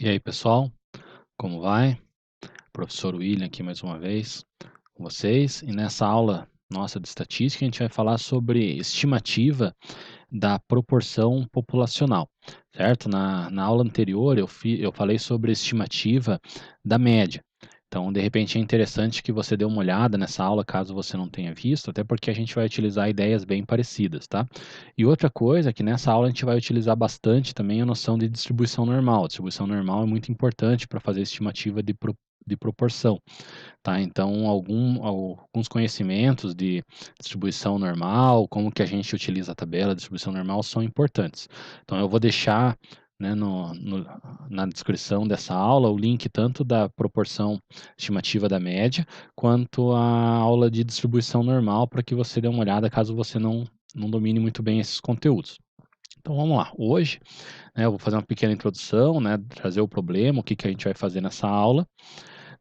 E aí, pessoal, como vai? Professor William aqui mais uma vez com vocês. E nessa aula nossa de estatística, a gente vai falar sobre estimativa da proporção populacional, certo? Na aula anterior, eu falei sobre estimativa da média. Então, de repente, é interessante que você dê uma olhada nessa aula, caso você não tenha visto, até porque a gente vai utilizar ideias bem parecidas, tá? E outra coisa é que nessa aula a gente vai utilizar bastante também a noção de distribuição normal. Distribuição normal é muito importante para fazer estimativa de proporção, tá? Então, alguns conhecimentos de distribuição normal, como que a gente utiliza a tabela de distribuição normal são importantes. Então, eu vou deixar, né, na descrição dessa aula o link tanto da proporção estimativa da média, quanto a aula de distribuição normal, para que você dê uma olhada caso você não domine muito bem esses conteúdos. Então vamos lá. Hoje, né, eu vou fazer uma pequena introdução, né, trazer o problema, o que que a gente vai fazer nessa aula.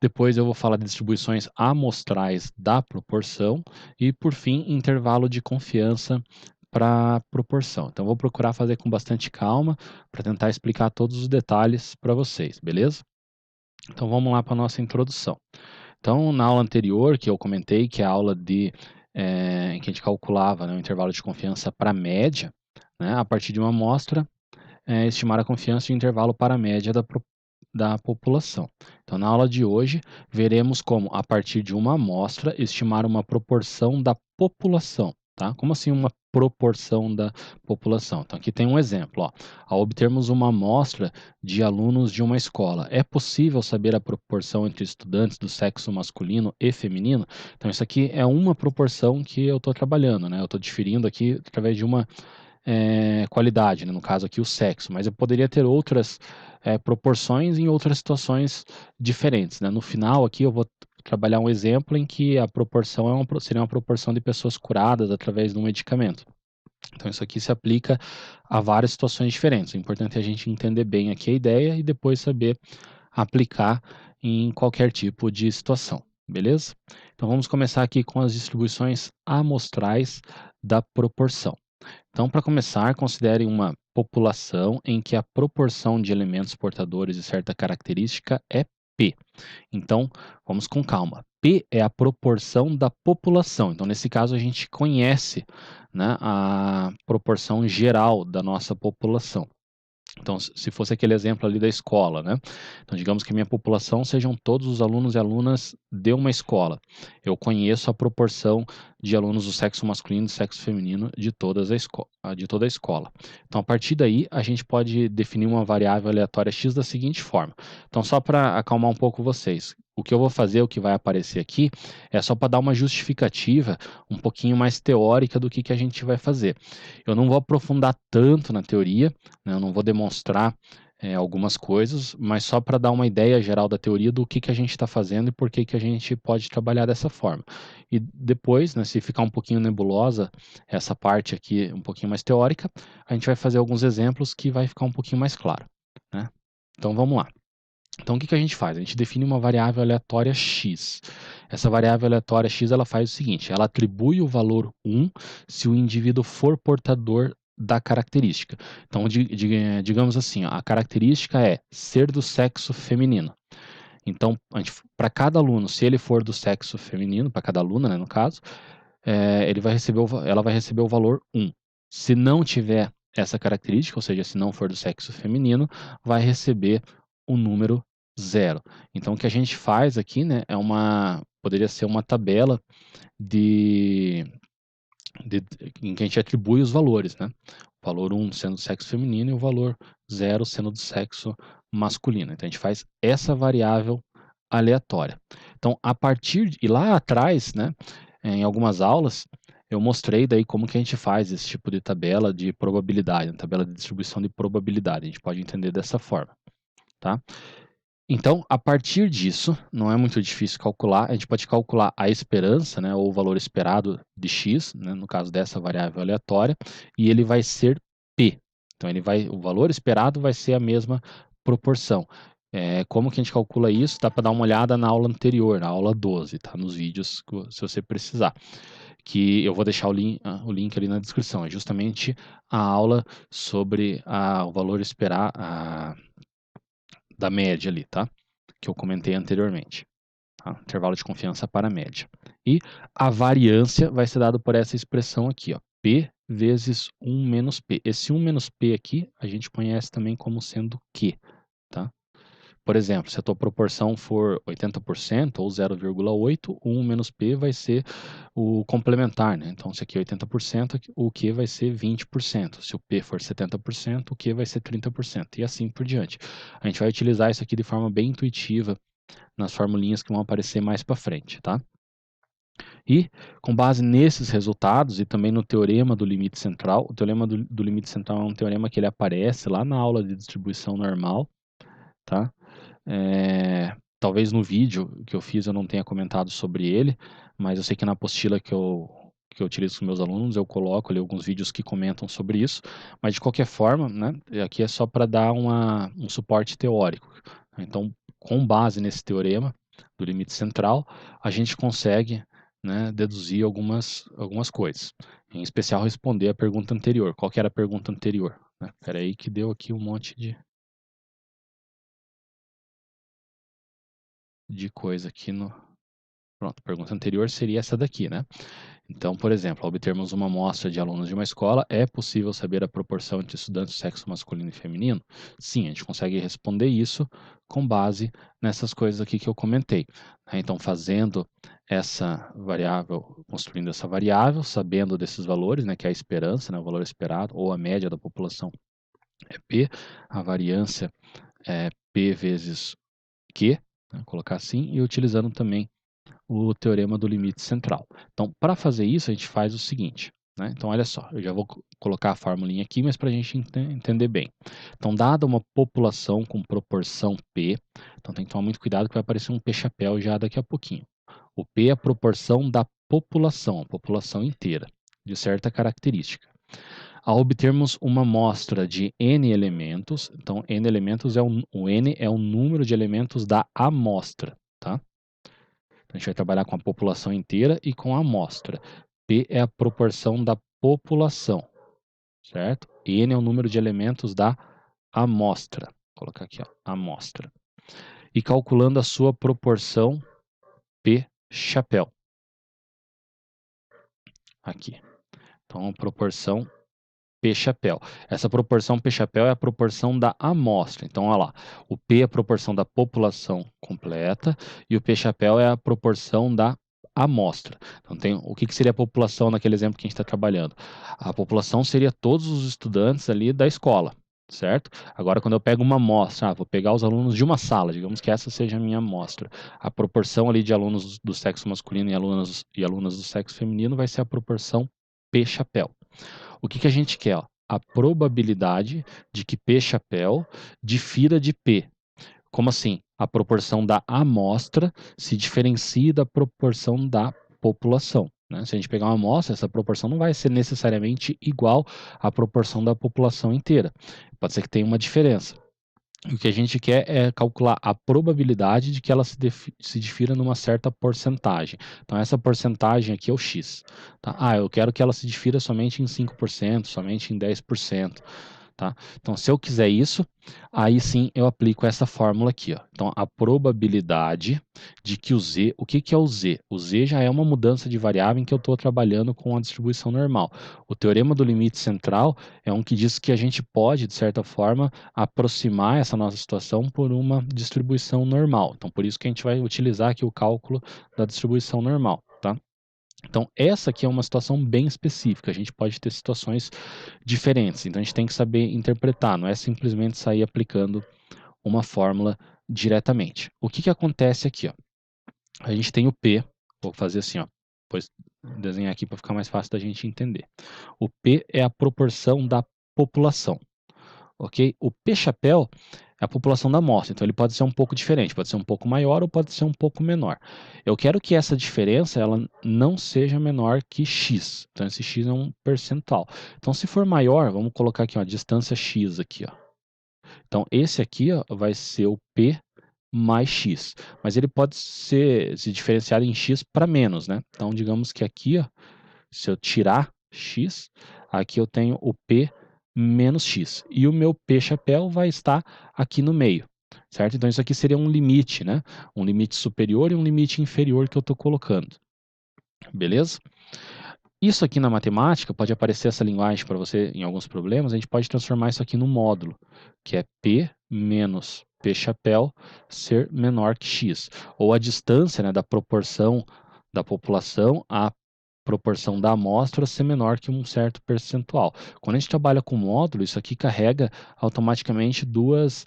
Depois eu vou falar de distribuições amostrais da proporção e, por fim, intervalo de confiança para proporção. Então, vou procurar fazer com bastante calma para tentar explicar todos os detalhes para vocês, beleza? Então, vamos lá para a nossa introdução. Então, na aula anterior, que eu comentei, que é a aula em que a gente calculava, né, o intervalo de confiança para a média, né, a partir de uma amostra, estimar a confiança e o intervalo para a média da população. Então, na aula de hoje, veremos como, a partir de uma amostra, estimar uma proporção da população. Tá? Como assim uma proporção da população? Então, aqui tem um exemplo. Ó. Ao obtermos uma amostra de alunos de uma escola, é possível saber a proporção entre estudantes do sexo masculino e feminino? Então, isso aqui é uma proporção que eu estou trabalhando, né? Eu estou diferindo aqui através de uma qualidade, né? No caso aqui o sexo, mas eu poderia ter outras proporções em outras situações diferentes, né? No final aqui eu vou trabalhar um exemplo em que a proporção seria uma proporção de pessoas curadas através de um medicamento. Então isso aqui se aplica a várias situações diferentes. O importante é a gente entender bem aqui a ideia e depois saber aplicar em qualquer tipo de situação, beleza? Então vamos começar aqui com as distribuições amostrais da proporção. Então, para começar, considere uma população em que a proporção de elementos portadores de certa característica é P. Então, vamos com calma. P é a proporção da população. Então, nesse caso, a gente conhece, né, a proporção geral da nossa população. Então, se fosse aquele exemplo ali da escola, né? Então, digamos que a minha população sejam todos os alunos e alunas de uma escola. Eu conheço a proporção de alunos do sexo masculino e do sexo feminino de de toda a escola. Então, a partir daí, a gente pode definir uma variável aleatória x da seguinte forma. Então, só para acalmar um pouco vocês, o que eu vou fazer, o que vai aparecer aqui, é só para dar uma justificativa um pouquinho mais teórica do que a gente vai fazer. Eu não vou aprofundar tanto na teoria, né? Eu não vou demonstrar algumas coisas, mas só para dar uma ideia geral da teoria do que a gente está fazendo e por que a gente pode trabalhar dessa forma. E depois, né, se ficar um pouquinho nebulosa essa parte aqui, um pouquinho mais teórica, a gente vai fazer alguns exemplos que vai ficar um pouquinho mais claro, né? Então vamos lá. Então o que a gente faz? A gente define uma variável aleatória x. Essa variável aleatória x ela faz o seguinte: ela atribui o valor 1 se o indivíduo for portador da característica. Então, digamos assim, ó, a característica é ser do sexo feminino. Então, para cada aluno, se ele for do sexo feminino, para cada aluna, né, no caso, ela vai receber o valor 1. Se não tiver essa característica, ou seja, se não for do sexo feminino, vai receber o número 0. Então, o que a gente faz aqui, né, poderia ser uma tabela de, em que a gente atribui os valores, né? O valor 1 sendo do sexo feminino e o valor 0 sendo do sexo masculino. Então, a gente faz essa variável aleatória. Então, e lá atrás, né, em algumas aulas, eu mostrei daí como que a gente faz esse tipo de tabela de probabilidade, uma tabela de distribuição de probabilidade. A gente pode entender dessa forma, tá? Então, a partir disso, não é muito difícil calcular, a gente pode calcular a esperança, né, ou o valor esperado de x, né, no caso dessa variável aleatória, e ele vai ser p. Então, o valor esperado vai ser a mesma proporção. Como que a gente calcula isso? Dá para dar uma olhada na aula anterior, na aula 12, tá? Nos vídeos, se você precisar. Que eu vou deixar o link ali na descrição. É justamente a aula sobre o valor esperado da média ali, tá? Que eu comentei anteriormente. Tá? Intervalo de confiança para a média. E a variância vai ser dada por essa expressão aqui, ó, P vezes 1 menos P. Esse 1 menos P aqui, a gente conhece também como sendo Q, tá? Por exemplo, se a tua proporção for 80% ou 0,8, 1 menos P vai ser o complementar, né? Então, se aqui é 80%, o Q vai ser 20%. Se o P for 70%, o Q vai ser 30%. E assim por diante. A gente vai utilizar isso aqui de forma bem intuitiva nas formulinhas que vão aparecer mais para frente, tá? E, com base nesses resultados e também no teorema do limite central, o teorema do limite central é um teorema que ele aparece lá na aula de distribuição normal, tá? Talvez no vídeo que eu fiz eu não tenha comentado sobre ele, mas eu sei que na apostila que eu utilizo com meus alunos eu coloco ali alguns vídeos que comentam sobre isso, mas de qualquer forma, né, aqui é só para dar um suporte teórico. Então, com base nesse teorema do limite central, a gente consegue, né, deduzir algumas coisas. Em especial, responder a pergunta anterior. Qual que era a pergunta anterior? Espera aí que deu aqui um monte de coisa aqui no... Pronto, a pergunta anterior seria essa daqui, né? Então, por exemplo, ao obtermos uma amostra de alunos de uma escola, é possível saber a proporção entre estudantes do sexo masculino e feminino? Sim, a gente consegue responder isso com base nessas coisas aqui que eu comentei, né? Então, fazendo essa variável, construindo essa variável, sabendo desses valores, né, que é a esperança, né, o valor esperado, ou a média da população é P, a variância é P vezes Q, né, colocar assim, e utilizando também o teorema do limite central. Então, para fazer isso, a gente faz o seguinte, né? Então, olha só, eu já vou colocar a formulinha aqui, mas para a gente entender bem. Então, dada uma população com proporção P, então tem que tomar muito cuidado que vai aparecer um P-chapéu já daqui a pouquinho. O P é a proporção da população, a população inteira, de certa característica. Ao obtermos uma amostra de N elementos, então N elementos o N é o número de elementos da amostra, tá? A gente vai trabalhar com a população inteira e com a amostra. P é a proporção da população, certo? N é o número de elementos da amostra. Vou colocar aqui, ó, amostra. E calculando a sua proporção P chapéu. Aqui. Então, a proporção P-chapéu. Essa proporção P-chapéu é a proporção da amostra. Então, olha lá, o P é a proporção da população completa e o P-chapéu é a proporção da amostra. Então, o que seria a população naquele exemplo que a gente está trabalhando? A população seria todos os estudantes ali da escola, certo? Agora, quando eu pego uma amostra, vou pegar os alunos de uma sala, digamos que essa seja a minha amostra. A proporção ali de alunos do sexo masculino e alunas do sexo feminino vai ser a proporção P-chapéu. O que a gente quer? Ó? A probabilidade de que P-chapéu difira de P. Como assim? A proporção da amostra se diferencie da proporção da população. Né? Se a gente pegar uma amostra, essa proporção não vai ser necessariamente igual à proporção da população inteira. Pode ser que tenha uma diferença. O que a gente quer é calcular a probabilidade de que ela se difira numa certa porcentagem. Então, essa porcentagem aqui é o x. Tá? Eu quero que ela se difira somente em 5%, somente em 10%. Tá? Então, se eu quiser isso, aí sim eu aplico essa fórmula aqui. Ó. Então, a probabilidade de que o z... O que é o z? O z já é uma mudança de variável em que eu estou trabalhando com a distribuição normal. O teorema do limite central é um que diz que a gente pode, de certa forma, aproximar essa nossa situação por uma distribuição normal. Então, por isso que a gente vai utilizar aqui o cálculo da distribuição normal. Tá? Então, essa aqui é uma situação bem específica. A gente pode ter situações diferentes. Então, a gente tem que saber interpretar. Não é simplesmente sair aplicando uma fórmula diretamente. O que acontece aqui? Ó? A gente tem o P. Vou fazer assim, ó. Depois desenhar aqui para ficar mais fácil da gente entender. O P é a proporção da população. Ok? O P-chapéu é a população da amostra, então ele pode ser um pouco diferente, pode ser um pouco maior ou pode ser um pouco menor. Eu quero que essa diferença ela não seja menor que x, então esse x é um percentual. Então se for maior, vamos colocar aqui ó, a distância x aqui. Ó. Então esse aqui ó, vai ser o P mais x, mas ele pode se diferenciar em x para menos, né? Então digamos que aqui, ó, se eu tirar x, aqui eu tenho o P menos x. E o meu P-chapéu vai estar aqui no meio. certo? Então isso aqui seria um limite, né? Um limite superior e um limite inferior que eu estou colocando, beleza? Isso aqui na matemática, pode aparecer essa linguagem para você em alguns problemas, a gente pode transformar isso aqui num módulo, que é P menos P chapéu ser menor que X. Ou a distância, né, da proporção da população à proporção da amostra ser menor que um certo percentual. Quando a gente trabalha com módulo, isso aqui carrega automaticamente duas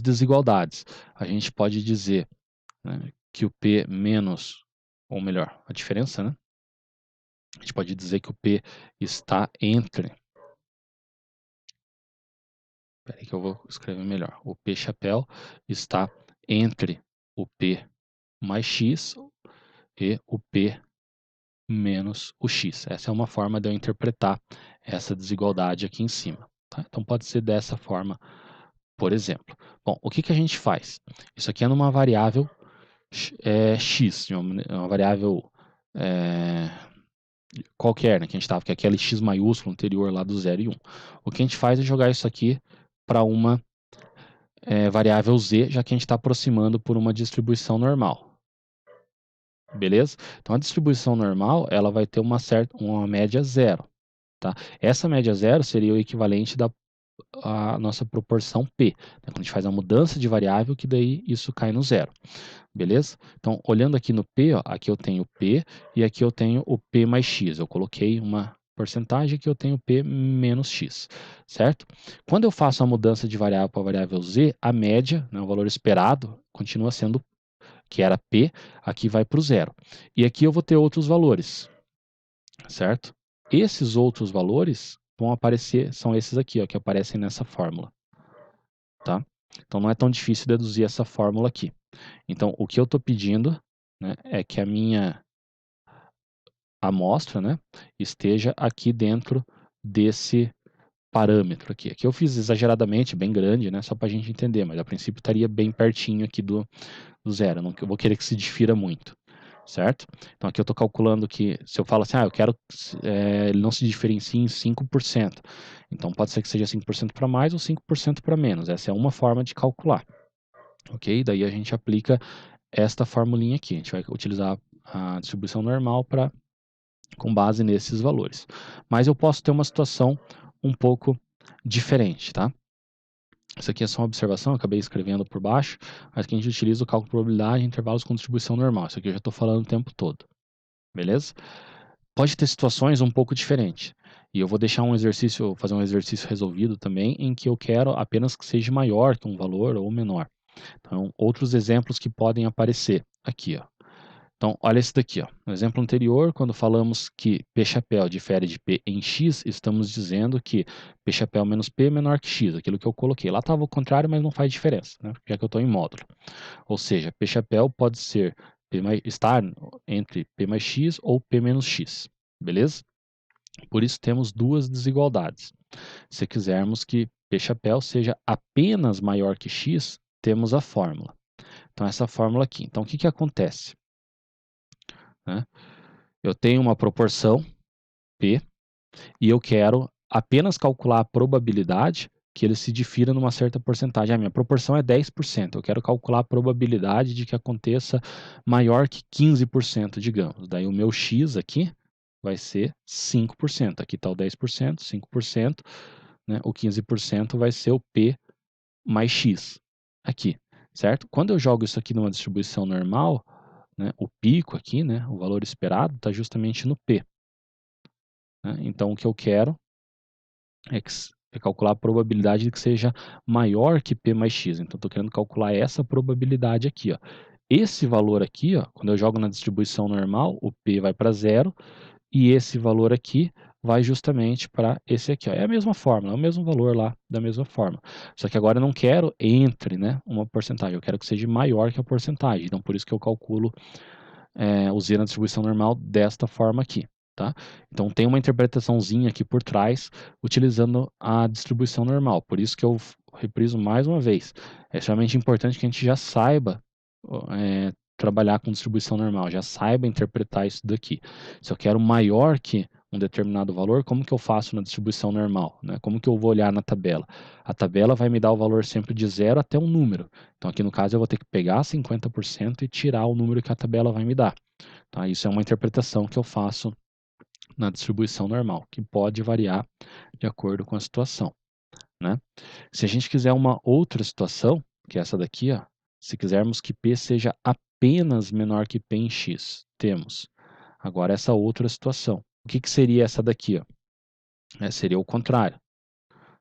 desigualdades. A gente pode dizer, né, que o P menos, ou melhor, a diferença, né? A gente pode dizer que o P está entre. Espera aí que eu vou escrever melhor. O P chapéu está entre o P mais X e o P menos o X. Essa é uma forma de eu interpretar essa desigualdade aqui em cima. Tá? Então pode ser dessa forma, por exemplo. Bom, o que, que a gente faz? Isso aqui é numa variável X, uma variável qualquer, né, que a gente estava, que é aquele X maiúsculo anterior lá do 0 e 1. O que a gente faz é jogar isso aqui para uma variável z, já que a gente está aproximando por uma distribuição normal. Beleza? Então a distribuição normal ela vai ter uma média zero. Tá? Essa média zero seria o equivalente da nossa proporção P. Né? Quando a gente faz a mudança de variável, que daí isso cai no zero. Beleza? Então, olhando aqui no P, ó, aqui eu tenho P e aqui eu tenho o P mais X. Eu coloquei uma porcentagem que eu tenho P menos X, certo? Quando eu faço a mudança de variável para a variável Z, a média, né, o valor esperado, continua sendo, que era P, aqui vai para o zero. E aqui eu vou ter outros valores, certo? Esses outros valores vão aparecer, são esses aqui, ó, que aparecem nessa fórmula, tá? Então não é tão difícil deduzir essa fórmula aqui. Então, o que eu estou pedindo, né, é que a minha amostra, né, esteja aqui dentro desse parâmetro aqui. Aqui eu fiz exageradamente, bem grande, né, só para a gente entender, mas a princípio estaria bem pertinho aqui do zero. Não, eu vou querer que se difira muito, certo? Então aqui eu estou calculando que, se eu falo assim, eu quero ele não se diferencie em 5%. Então pode ser que seja 5% para mais ou 5% para menos. Essa é uma forma de calcular. Ok? Daí a gente aplica esta formulinha aqui. A gente vai utilizar a distribuição normal com base nesses valores. Mas eu posso ter uma situação um pouco diferente, tá? Isso aqui é só uma observação, eu acabei escrevendo por baixo, mas que a gente utiliza o cálculo de probabilidade em intervalos com distribuição normal. Isso aqui eu já estou falando o tempo todo, beleza? Pode ter situações um pouco diferentes. E eu vou deixar fazer um exercício resolvido também, em que eu quero apenas que seja maior que um valor ou menor. Então, outros exemplos que podem aparecer aqui, ó. Então, olha esse daqui, ó. No exemplo anterior, quando falamos que P chapéu difere de P em X, estamos dizendo que P chapéu menos P é menor que X, aquilo que eu coloquei. Lá estava o contrário, mas não faz diferença, né? Já que eu estou em módulo. Ou seja, P chapéu pode estar entre P mais X ou P menos X, beleza? Por isso temos duas desigualdades. Se quisermos que P chapéu seja apenas maior que X, temos a fórmula. Então, essa fórmula aqui. Então, o que, que acontece? Né? Eu tenho uma proporção, P, e eu quero apenas calcular a probabilidade que ele se difira numa certa porcentagem. A minha proporção é 10%. Eu quero calcular a probabilidade de que aconteça maior que 15%, digamos. Daí o meu X aqui vai ser 5%. Aqui está o 10%, 5%, né? O 15% vai ser o P mais X aqui, certo? Quando eu jogo isso aqui numa distribuição normal, né, o pico aqui, né, o valor esperado, está justamente no P. Né? Então, o que eu quero é calcular a probabilidade de que seja maior que P mais X. Então, estou querendo calcular essa probabilidade aqui. Ó. Esse valor aqui, ó, quando eu jogo na distribuição normal, o P vai para zero, e esse valor aqui vai justamente para esse aqui. Ó. É a mesma fórmula, é o mesmo valor lá da mesma forma. Só que agora eu não quero entre, né, uma porcentagem, eu quero que seja maior que a porcentagem. Então, por isso que eu calculo usei na distribuição normal desta forma aqui. Tá? Então tem uma interpretaçãozinha aqui por trás utilizando a distribuição normal. Por isso que eu repriso mais uma vez. É extremamente importante que a gente já saiba trabalhar com distribuição normal, já saiba interpretar isso daqui. Se eu quero maior que um determinado valor, como que eu faço na distribuição normal, né? Como que eu vou olhar na tabela? A tabela vai me dar o valor sempre de 0 até um número. Então, aqui no caso, eu vou ter que pegar 50% e tirar o número que a tabela vai me dar. Tá? Isso é uma interpretação que eu faço na distribuição normal, que pode variar de acordo com a situação, né? Se a gente quiser uma outra situação, que é essa daqui, ó, se quisermos que P seja apenas menor que P em X, temos agora essa outra situação. O que seria essa daqui? Ó? Seria o contrário.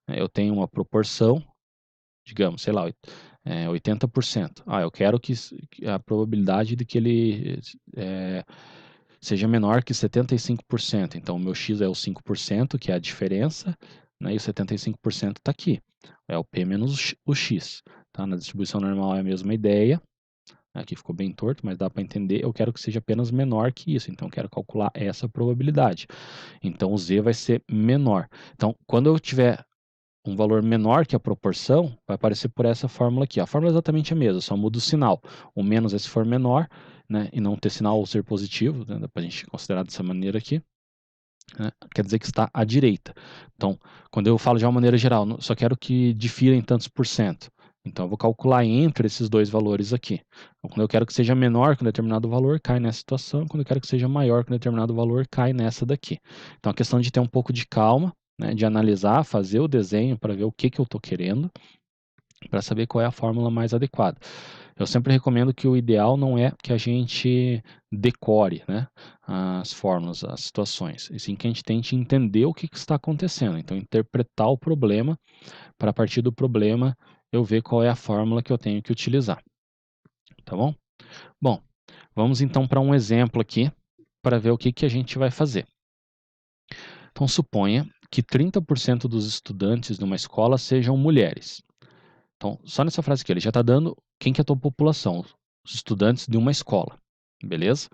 Eu tenho uma proporção, digamos, sei lá, 80%. Eu quero que a probabilidade de que ele seja menor que 75%. Então, o meu X é o 5%, que é a diferença, né, e o 75% está aqui. É o P menos o X. Tá? Na distribuição normal é a mesma ideia. Aqui ficou bem torto, mas dá para entender. Eu quero que seja apenas menor que isso. Então, eu quero calcular essa probabilidade. Então, o Z vai ser menor. Então, quando eu tiver um valor menor que a proporção, vai aparecer por essa fórmula aqui. A fórmula é exatamente a mesma, só muda o sinal. O menos é se for menor, né, e não ter sinal ou ser positivo, né, dá para a gente considerar dessa maneira aqui, né, quer dizer que está à direita. Então, quando eu falo de uma maneira geral, só quero que difira em tantos por cento. Então, eu vou calcular entre esses dois valores aqui. Então, quando eu quero que seja menor que um determinado valor, cai nessa situação. Quando eu quero que seja maior que um determinado valor, cai nessa daqui. Então, a questão de ter um pouco de calma, né, de analisar, fazer o desenho para ver o que eu estou querendo, para saber qual é a fórmula mais adequada. Eu sempre recomendo que o ideal não é que a gente decore, né, as fórmulas, as situações, e sim que a gente tente entender o que está acontecendo. Então, interpretar o problema, para a partir do problema eu ver qual é a fórmula que eu tenho que utilizar. Tá bom? Bom, vamos então para um exemplo aqui, para ver o que a gente vai fazer. Então, suponha que 30% dos estudantes de uma escola sejam mulheres. Então, só nessa frase aqui, ele já está dando quem que é a tua população, os estudantes de uma escola, beleza?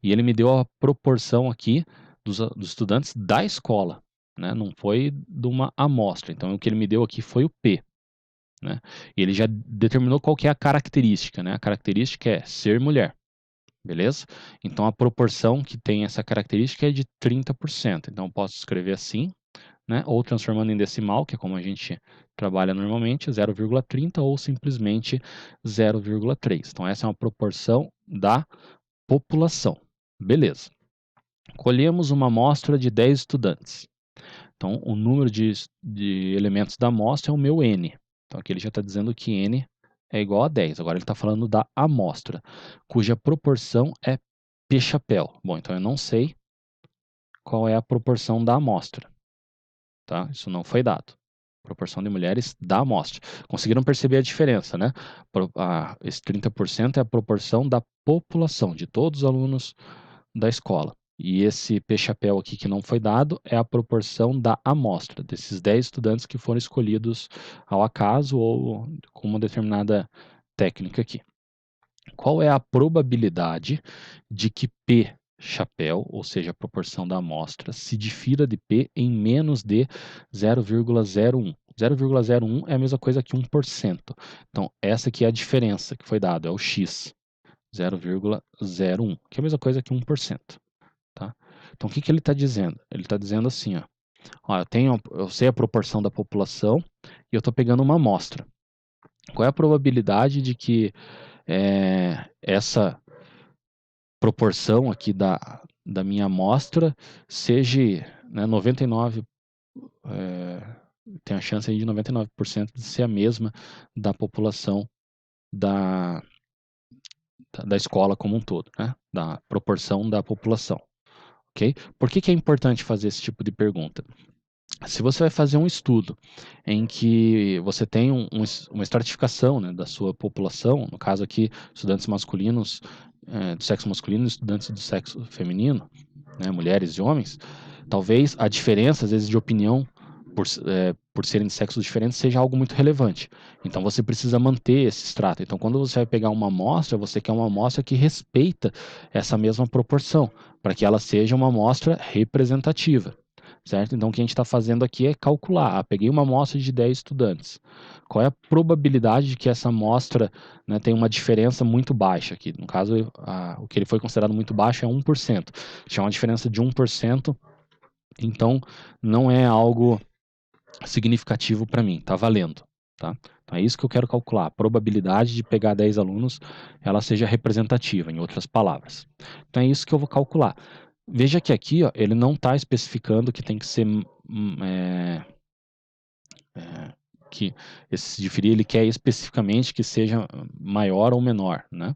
E ele me deu a proporção aqui dos estudantes da escola, né? Não foi de uma amostra. Então, o que ele me deu aqui foi o P, né? E ele já determinou qual que é a característica, né? A característica é ser mulher, beleza? Então, a proporção que tem essa característica é de 30%. Então, eu posso escrever assim, né? Ou transformando em decimal, que é como a gente trabalha normalmente, 0,30 ou simplesmente 0,3. Então, essa é uma proporção da população. Beleza. Colhemos uma amostra de 10 estudantes. Então, o número de elementos da amostra é o meu N. Então, aqui ele já está dizendo que N é igual a 10. Agora ele está falando da amostra, cuja proporção é P chapéu. Bom, então eu não sei qual é a proporção da amostra. Tá? Isso não foi dado. Proporção de mulheres da amostra. Conseguiram perceber a diferença, né? Esse 30% é a proporção da população, de todos os alunos da escola. E esse P-chapéu aqui que não foi dado é a proporção da amostra, desses 10 estudantes que foram escolhidos ao acaso ou com uma determinada técnica aqui. Qual é a probabilidade de que P chapéu, ou seja, a proporção da amostra, se difira de P em menos de 0,01? 0,01 é a mesma coisa que 1%. Então, essa aqui é a diferença que foi dada, é o X. 0,01, que é a mesma coisa que 1%. Tá? Então, o que ele está dizendo? Ele está dizendo assim, ó, eu sei a proporção da população e eu estou pegando uma amostra. Qual é a probabilidade de que essa proporção aqui da minha amostra seja, né, 99%, tem a chance aí de 99% de ser a mesma da população da escola como um todo, né? Da proporção da população. Okay? Por que é importante fazer esse tipo de pergunta? Se você vai fazer um estudo em que você tem uma estratificação, né, da sua população, no caso aqui, estudantes masculinos do sexo masculino e estudantes do sexo feminino, né, mulheres e homens, talvez a diferença, às vezes, de opinião por serem de sexos diferentes seja algo muito relevante. Então, você precisa manter esse extrato. Então, quando você vai pegar uma amostra, você quer uma amostra que respeita essa mesma proporção, para que ela seja uma amostra representativa. certo? Então, o que a gente está fazendo aqui é calcular. Peguei uma amostra de 10 estudantes. Qual é a probabilidade de que essa amostra, né, tenha uma diferença muito baixa aqui? No caso, o que ele foi considerado muito baixo é 1%. Se tiver uma diferença de 1%, então não é algo significativo para mim, está valendo. Tá? Então é isso que eu quero calcular. A probabilidade de pegar 10 alunos, ela seja representativa, em outras palavras. Então é isso que eu vou calcular. Veja que aqui, ó, ele não está especificando que tem que ser que esse diferir, ele quer especificamente que seja maior ou menor, né?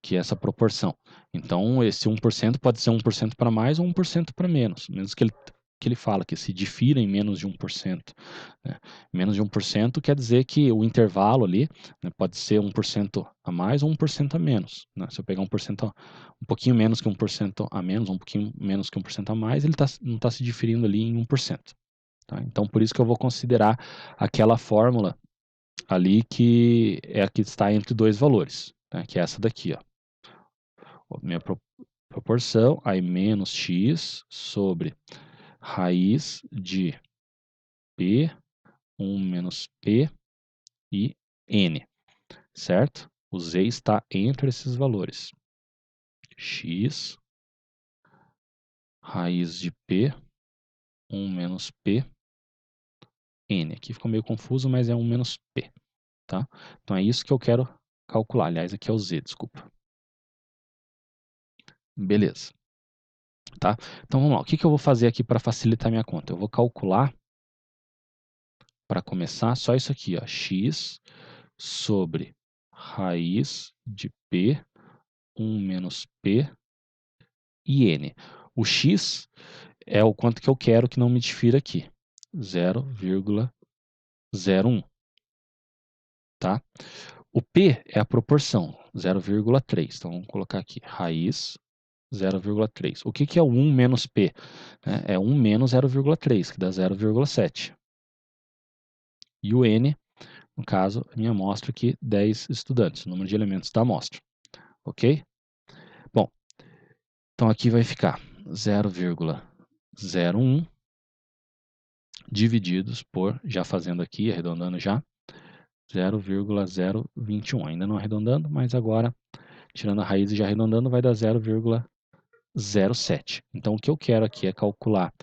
Que essa proporção. Então, esse 1% pode ser 1% para mais ou 1% para menos, menos que ele fala que se difira em menos de 1%. Né? Menos de 1% quer dizer que o intervalo ali, né, pode ser 1% a mais ou 1% a menos. Né? Se eu pegar 1%, um pouquinho menos que 1% a menos, um pouquinho menos que 1% a mais, ele não está se diferindo ali em 1%. Tá? Então, por isso que eu vou considerar aquela fórmula ali que é a que está entre dois valores, né? Que é essa daqui, ó. Minha proporção, aí menos x sobre raiz de p, 1 menos p e n, certo? O z está entre esses valores. X, raiz de p, 1 menos p, n. Aqui ficou meio confuso, mas é 1 menos p, tá? Então é isso que eu quero calcular. Aliás, aqui é o z, desculpa. Beleza. Tá? Então vamos lá. O que eu vou fazer aqui para facilitar minha conta? Eu vou calcular, para começar, só isso aqui, ó, x sobre raiz de p, 1 menos p e n. O x é o quanto que eu quero que não me difira aqui, 0,01. Tá? O p é a proporção, 0,3. Então vamos colocar aqui, raiz 0,3. O que é o 1 menos p? É 1 menos 0,3, que dá 0,7. E o n, no caso, a minha amostra aqui, 10 estudantes, o número de elementos da amostra. Ok? Bom, então aqui vai ficar 0,01 divididos por, já fazendo aqui, arredondando já, 0,021. Ainda não arredondando, mas agora, tirando a raiz e já arredondando, vai dar 0,07. Então, o que eu quero aqui é calcular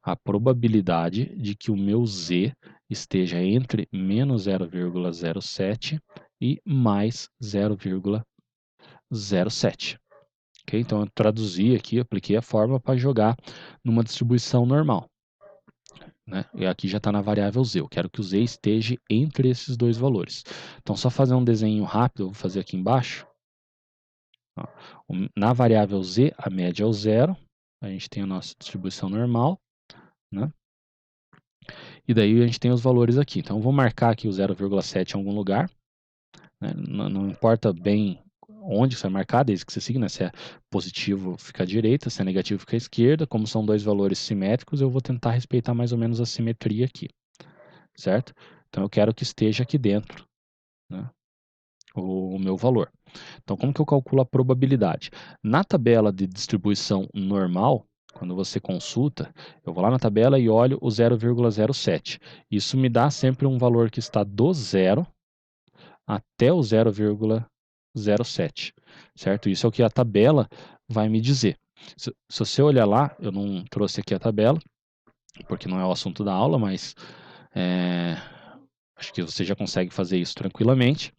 a probabilidade de que o meu z esteja entre menos 0,07 e mais 0,07. Okay? Então, eu traduzi aqui, apliquei a fórmula para jogar numa distribuição normal. Né? E aqui já está na variável z. Eu quero que o z esteja entre esses dois valores. Então, só fazer um desenho rápido, eu vou fazer aqui embaixo. Ó, na variável z, a média é o zero. A gente tem a nossa distribuição normal. Né? E daí a gente tem os valores aqui. Então, eu vou marcar aqui o 0,7 em algum lugar. Né? Não importa bem onde você vai marcar, desde que você siga, né? Se é positivo, fica à direita, se é negativo, fica à esquerda. Como são dois valores simétricos, eu vou tentar respeitar mais ou menos a simetria aqui, certo? Então, eu quero que esteja aqui dentro, né, o meu valor. Então, como que eu calculo a probabilidade? Na tabela de distribuição normal, quando você consulta, eu vou lá na tabela e olho o 0,07. Isso me dá sempre um valor que está do zero até o 0,07, certo? Isso é o que a tabela vai me dizer. Se você olhar lá, eu não trouxe aqui a tabela, porque não é o assunto da aula, mas acho que você já consegue fazer isso tranquilamente.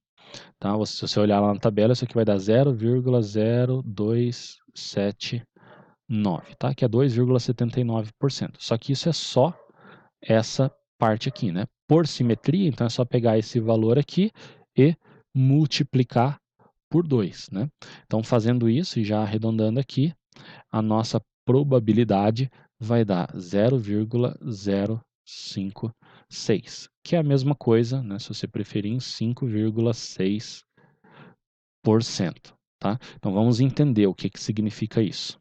Tá? Se você olhar lá na tabela, isso aqui vai dar 0,0279, tá? Que é 2,79%. Só que isso é só essa parte aqui, né? Por simetria, então é só pegar esse valor aqui e multiplicar por 2, né? Então, fazendo isso e já arredondando aqui, a nossa probabilidade vai dar 0,056, que é a mesma coisa, né, se você preferir, em 5,6%. Tá? Então, vamos entender o que significa isso.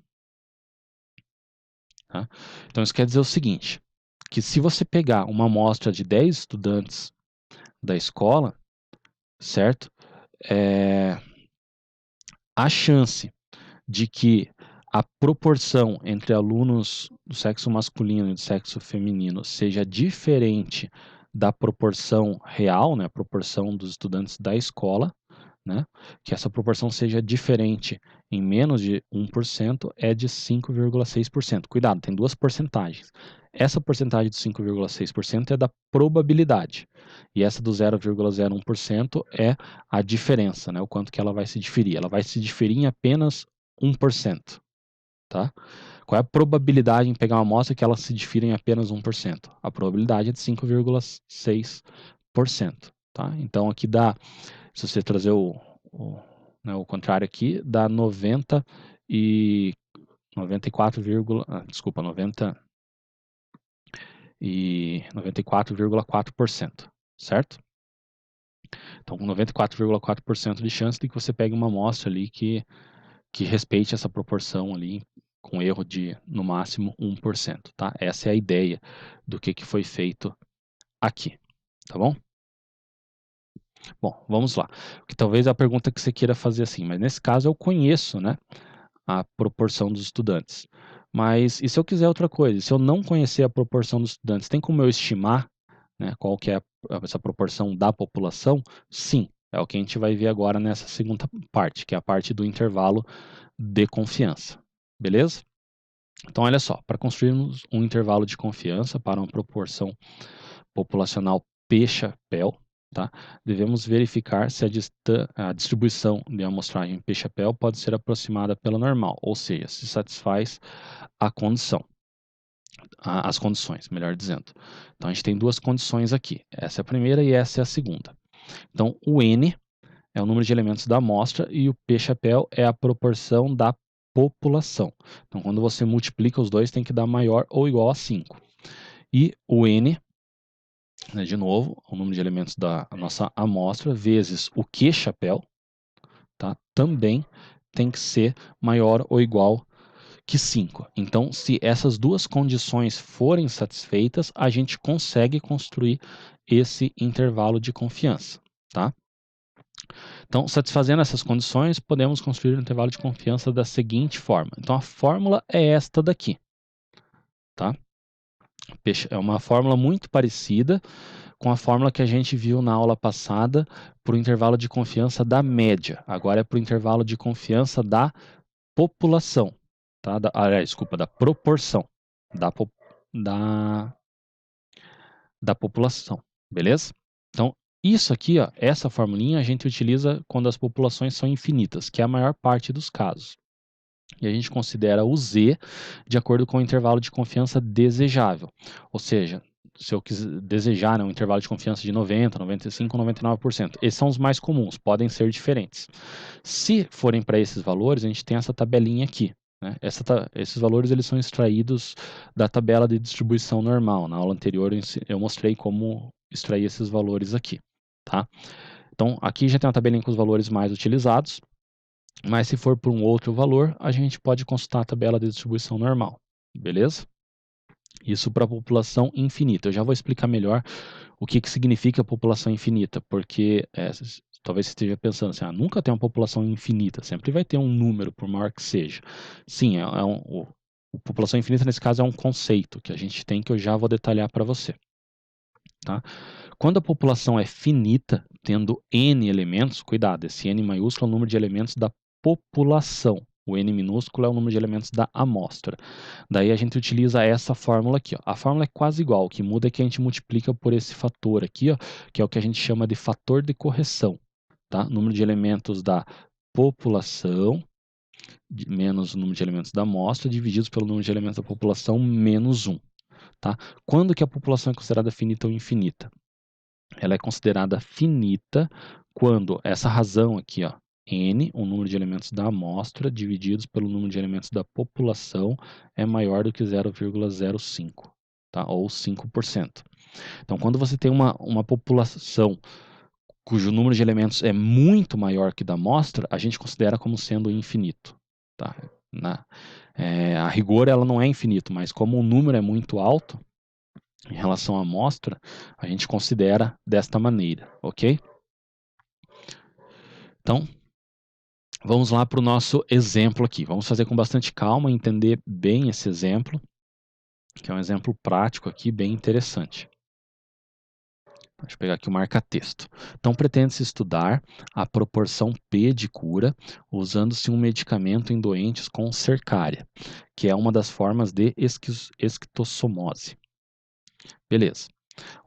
Tá? Então, isso quer dizer o seguinte, que se você pegar uma amostra de 10 estudantes da escola, certo? A chance de que a proporção entre alunos do sexo masculino e do sexo feminino seja diferente da proporção real, né, a proporção dos estudantes da escola, né, que essa proporção seja diferente em menos de 1% é de 5,6%. Cuidado, tem duas porcentagens. Essa porcentagem de 5,6% é da probabilidade, e essa do 0,01% é a diferença, né, o quanto que ela vai se diferir. Ela vai se diferir em apenas 1%. Tá? Qual é a probabilidade em pegar uma amostra que ela se difira em apenas 1%? A probabilidade é de 5,6%. Tá? Então aqui dá, se você trazer né, o contrário aqui, dá 94, desculpa, 94,4%, certo? Então, com 94,4% de chance de que você pegue uma amostra ali que respeite essa proporção ali, com erro de, no máximo, 1%, tá? Essa é a ideia do que foi feito aqui, tá bom? Bom, vamos lá. Que talvez a pergunta que você queira fazer assim, mas nesse caso eu conheço, né, a proporção dos estudantes. Mas e se eu quiser outra coisa? Se eu não conhecer a proporção dos estudantes, tem como eu estimar, né, qual que é essa proporção da população? Sim, é o que a gente vai ver agora nessa segunda parte, que é a parte do intervalo de confiança. Beleza? Então, olha só, para construirmos um intervalo de confiança para uma proporção populacional P-chapéu, tá? Devemos verificar se a distribuição de amostragem P-chapéu pode ser aproximada pela normal, ou seja, se satisfaz a condição, as condições, melhor dizendo. Então, a gente tem duas condições aqui. Essa é a primeira e essa é a segunda. Então, o N é o número de elementos da amostra e o P-chapéu é a proporção da população. Então, quando você multiplica os dois, tem que dar maior ou igual a 5. E o N, né, de novo, o número de elementos da nossa amostra, vezes o Q-chapéu, tá? Também tem que ser maior ou igual que 5. Então, se essas duas condições forem satisfeitas, a gente consegue construir esse intervalo de confiança, tá? Então, satisfazendo essas condições, podemos construir um intervalo de confiança da seguinte forma. Então, a fórmula é esta daqui, tá? É uma fórmula muito parecida com a fórmula que a gente viu na aula passada para o intervalo de confiança da média. Agora é para o intervalo de confiança da população, tá? Desculpa, da proporção da, da, da população, beleza? Então, isso aqui, ó, essa formulinha a gente utiliza quando as populações são infinitas, que é a maior parte dos casos. E a gente considera o Z de acordo com o intervalo de confiança desejável. Ou seja, se eu quiser desejar, né, um intervalo de confiança de 90%, 95%, 99%. Esses são os mais comuns, podem ser diferentes. Se forem para esses valores, a gente tem essa tabelinha aqui. Né? Esses valores eles são extraídos da tabela de distribuição normal. Na aula anterior eu mostrei como extrair esses valores aqui. Tá? Então, aqui já tem uma tabelinha com os valores mais utilizados. Mas se for por um outro valor, a gente pode consultar a tabela de distribuição normal, beleza? Isso para a população infinita. Eu já vou explicar melhor o que significa população infinita, porque talvez você esteja pensando assim, nunca tem uma população infinita, sempre vai ter um número, por maior que seja. Sim, população infinita nesse caso é um conceito que a gente tem que eu já vou detalhar para você. Tá? Quando a população é finita, tendo N elementos, cuidado, esse N maiúsculo é o número de elementos da população. O N minúsculo é o número de elementos da amostra. Daí a gente utiliza essa fórmula aqui. Ó. A fórmula é quase igual, o que muda é que a gente multiplica por esse fator aqui, ó, que é o que a gente chama de fator de correção. Tá? Número de elementos da população menos o número de elementos da amostra, divididos pelo número de elementos da população menos 1. Tá? Quando que a população é considerada finita ou infinita? Ela é considerada finita quando essa razão aqui, ó, N, o número de elementos da amostra, divididos pelo número de elementos da população, é maior do que 0,05, tá? Ou 5%. Então, quando você tem uma população cujo número de elementos é muito maior que da amostra, a gente considera como sendo infinito. Tá? A rigor, ela não é infinito, mas como o número é muito alto, em relação à amostra, a gente considera desta maneira, ok? Então, Vamos lá para o nosso exemplo aqui. Vamos fazer com bastante calma, entender bem esse exemplo, que é um exemplo prático aqui, bem interessante. Deixa eu pegar aqui o marca-texto. Então, pretende-se estudar a proporção P de cura usando-se um medicamento em doentes com cercária, que é uma das formas de esquistossomose. Beleza.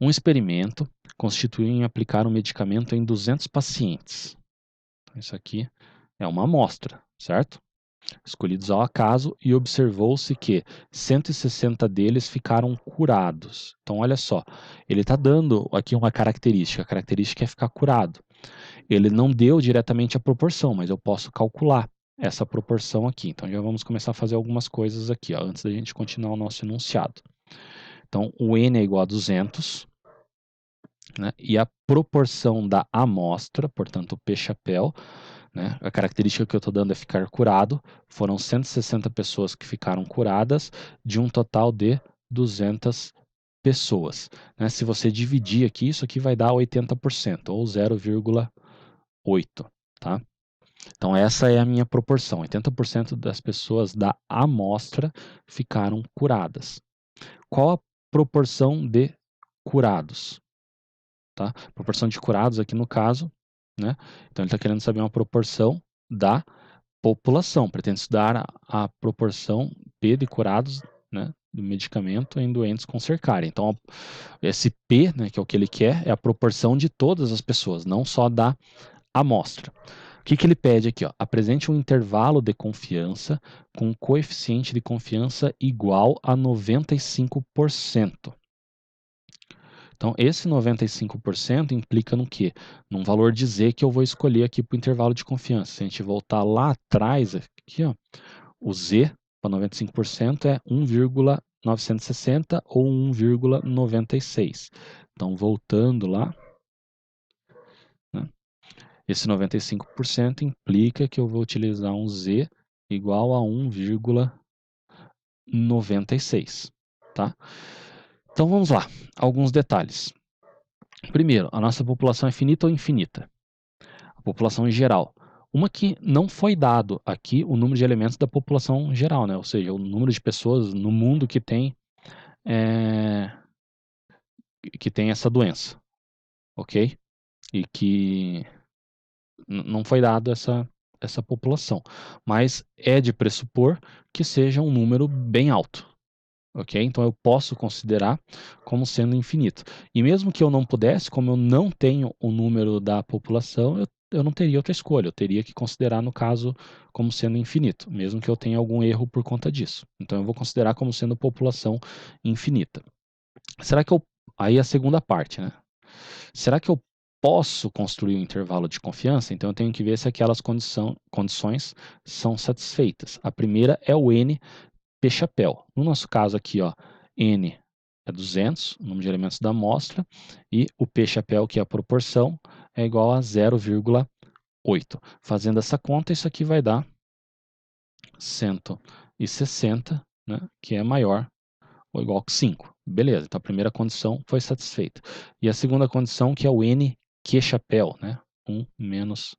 Um experimento consistiu em aplicar um medicamento em 200 pacientes. Isso aqui é uma amostra, certo? Escolhidos ao acaso, e observou-se que 160 deles ficaram curados. Então, olha só, ele está dando aqui uma característica. A característica é ficar curado. Ele não deu diretamente a proporção, mas eu posso calcular essa proporção aqui. Então, já vamos começar a fazer algumas coisas aqui, ó, antes da gente continuar o nosso enunciado. Então, o N é igual a 200, né, e a proporção da amostra, portanto, o P-chapéu, né, a característica que eu estou dando é ficar curado. Foram 160 pessoas que ficaram curadas, de um total de 200 pessoas. Né? Se você dividir aqui, isso aqui vai dar 80%, ou 0,8. Tá? Então, essa é a minha proporção. 80% das pessoas da amostra ficaram curadas. Qual a proporção de curados? Tá? Proporção de curados aqui no caso, né? Então ele está querendo saber uma proporção da população, pretende estudar a proporção P de curados, né, do medicamento em doentes com cercária. Então esse P, né, que é o que ele quer, é a proporção de todas as pessoas, não só da amostra. O que ele pede aqui? Ó? Apresente um intervalo de confiança com um coeficiente de confiança igual a 95%. Então, esse 95% implica no quê? Num valor de Z que eu vou escolher aqui para o intervalo de confiança. Se a gente voltar lá atrás, aqui, ó, o Z para 95% é 1,960 ou 1,96. Então, voltando lá, né, esse 95% implica que eu vou utilizar um Z igual a 1,96. Tá? Então, vamos lá. Alguns detalhes. Primeiro, a nossa população é finita ou infinita? A população em geral. Uma que não foi dado aqui o número de elementos da população geral, né? Ou seja, o número de pessoas no mundo é, que tem essa doença, ok? E que não foi dado essa população. Mas é de pressupor que seja um número bem alto, ok? Então eu posso considerar como sendo infinito. E mesmo que eu não pudesse, como eu não tenho o número da população, eu não teria outra escolha. Eu teria que considerar, no caso, como sendo infinito, mesmo que eu tenha algum erro por conta disso. Então eu vou considerar como sendo população infinita. Será que eu... Aí a segunda parte, né? Será que eu posso construir um intervalo de confiança? Então eu tenho que ver se aquelas condições são satisfeitas. A primeira é o N P-chapéu. No nosso caso aqui, ó, N é 200, o número de elementos da amostra, e o P-chapéu, que é a proporção, é igual a 0,8. Fazendo essa conta, isso aqui vai dar 160, né, que é maior ou igual que 5. Beleza, então a primeira condição foi satisfeita. E a segunda condição, que é o N Q-chapéu, né, 1 menos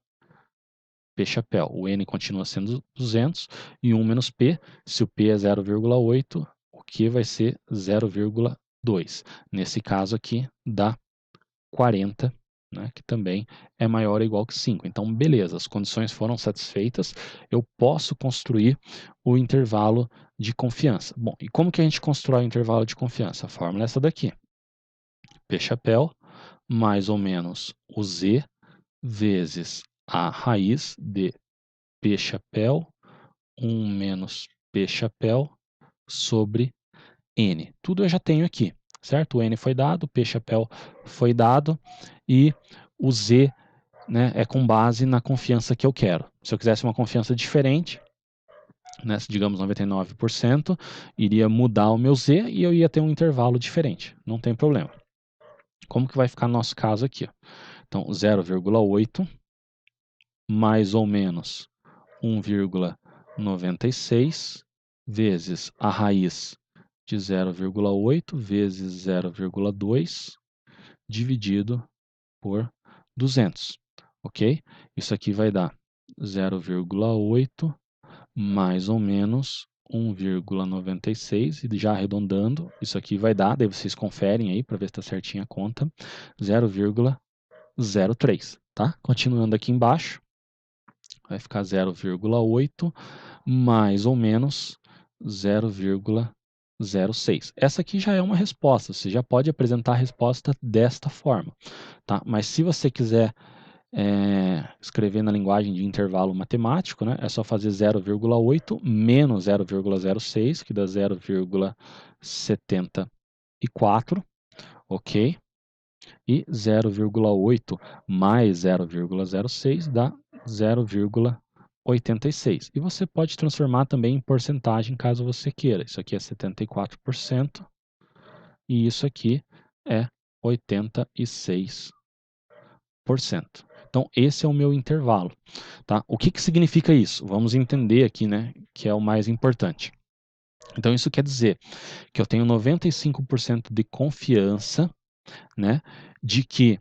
P-chapéu. O N continua sendo 200 e 1 menos P. Se o P é 0,8, o Q vai ser 0,2. Nesse caso aqui, dá 40, né, que também é maior ou igual que 5. Então, beleza, as condições foram satisfeitas, eu posso construir o intervalo de confiança. Bom, e como que a gente constrói o intervalo de confiança? A fórmula é essa daqui. P-chapéu mais ou menos o Z vezes a raiz de P-chapéu, 1 menos P-chapéu sobre N. Tudo eu já tenho aqui, certo? O N foi dado, o P-chapéu foi dado e o Z, né, é com base na confiança que eu quero. Se eu quisesse uma confiança diferente, né, digamos 99%, iria mudar o meu Z e eu ia ter um intervalo diferente. Não tem problema. Como que vai ficar no nosso caso aqui? Então, 0,8 mais ou menos 1,96 vezes a raiz de 0,8 vezes 0,2 dividido por 200, ok? Isso aqui vai dar 0,8 mais ou menos 1,96, e já arredondando, isso aqui vai dar, daí vocês conferem aí para ver se está certinha a conta, 0,03, tá? Continuando aqui embaixo, vai ficar 0,8 mais ou menos 0,06. Essa aqui já é uma resposta, você já pode apresentar a resposta desta forma, tá? Mas se você quiser escrever na linguagem de intervalo matemático, né, é só fazer 0,8 menos 0,06, que dá 0,74, ok? E 0,8 mais 0,06 dá 0,86. E você pode transformar também em porcentagem caso você queira. Isso aqui é 74% e isso aqui é 86%. Então, esse é o meu intervalo. Tá? O que, que significa isso? Vamos entender aqui, né, que é o mais importante. Então, isso quer dizer que eu tenho 95% de confiança, né, de que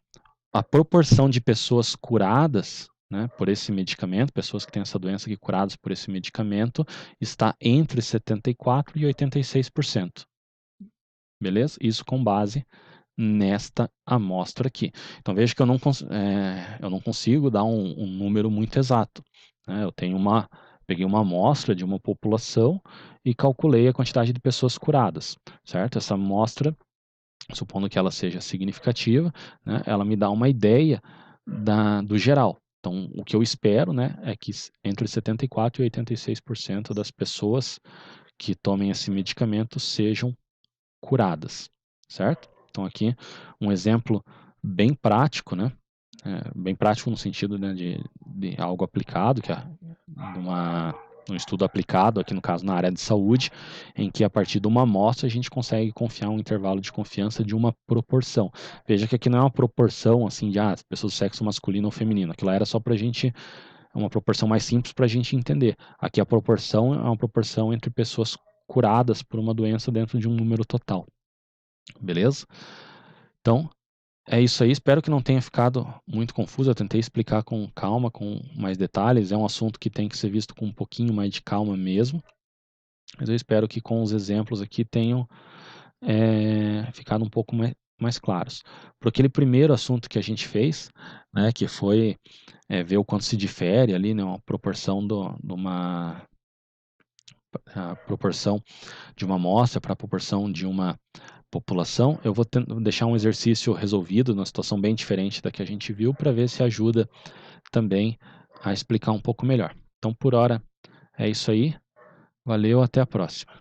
a proporção de pessoas curadas, né, por esse medicamento, pessoas que têm essa doença aqui curadas por esse medicamento, está entre 74% e 86%. Beleza? Isso com base nesta amostra aqui. Então veja que eu não consigo dar um número muito exato, né? Eu peguei uma amostra de uma população e calculei a quantidade de pessoas curadas, certo? Essa amostra, supondo que ela seja significativa, né, ela me dá uma ideia do geral. Então, o que eu espero, né, é que entre 74% e 86% das pessoas que tomem esse medicamento sejam curadas, certo? Então aqui um exemplo bem prático, né? Bem prático no sentido, né, de algo aplicado, que é um estudo aplicado, aqui no caso na área de saúde, em que a partir de uma amostra a gente consegue confiar um intervalo de confiança de uma proporção. Veja que aqui não é uma proporção assim de pessoas do sexo masculino ou feminino, aquilo era só para a gente, é uma proporção mais simples para a gente entender. Aqui a proporção é uma proporção entre pessoas curadas por uma doença dentro de um número total. Beleza? Então, é isso aí. Espero que não tenha ficado muito confuso. Eu tentei explicar com calma, com mais detalhes. É um assunto que tem que ser visto com um pouquinho mais de calma mesmo. Mas eu espero que com os exemplos aqui tenham ficado um pouco mais claros. Para aquele primeiro assunto que a gente fez, né, que foi ver o quanto se difere ali, né, uma proporção a proporção de uma amostra para a proporção de uma população, eu vou deixar um exercício resolvido, numa situação bem diferente da que a gente viu, para ver se ajuda também a explicar um pouco melhor. Então, por hora, é isso aí. Valeu, até a próxima.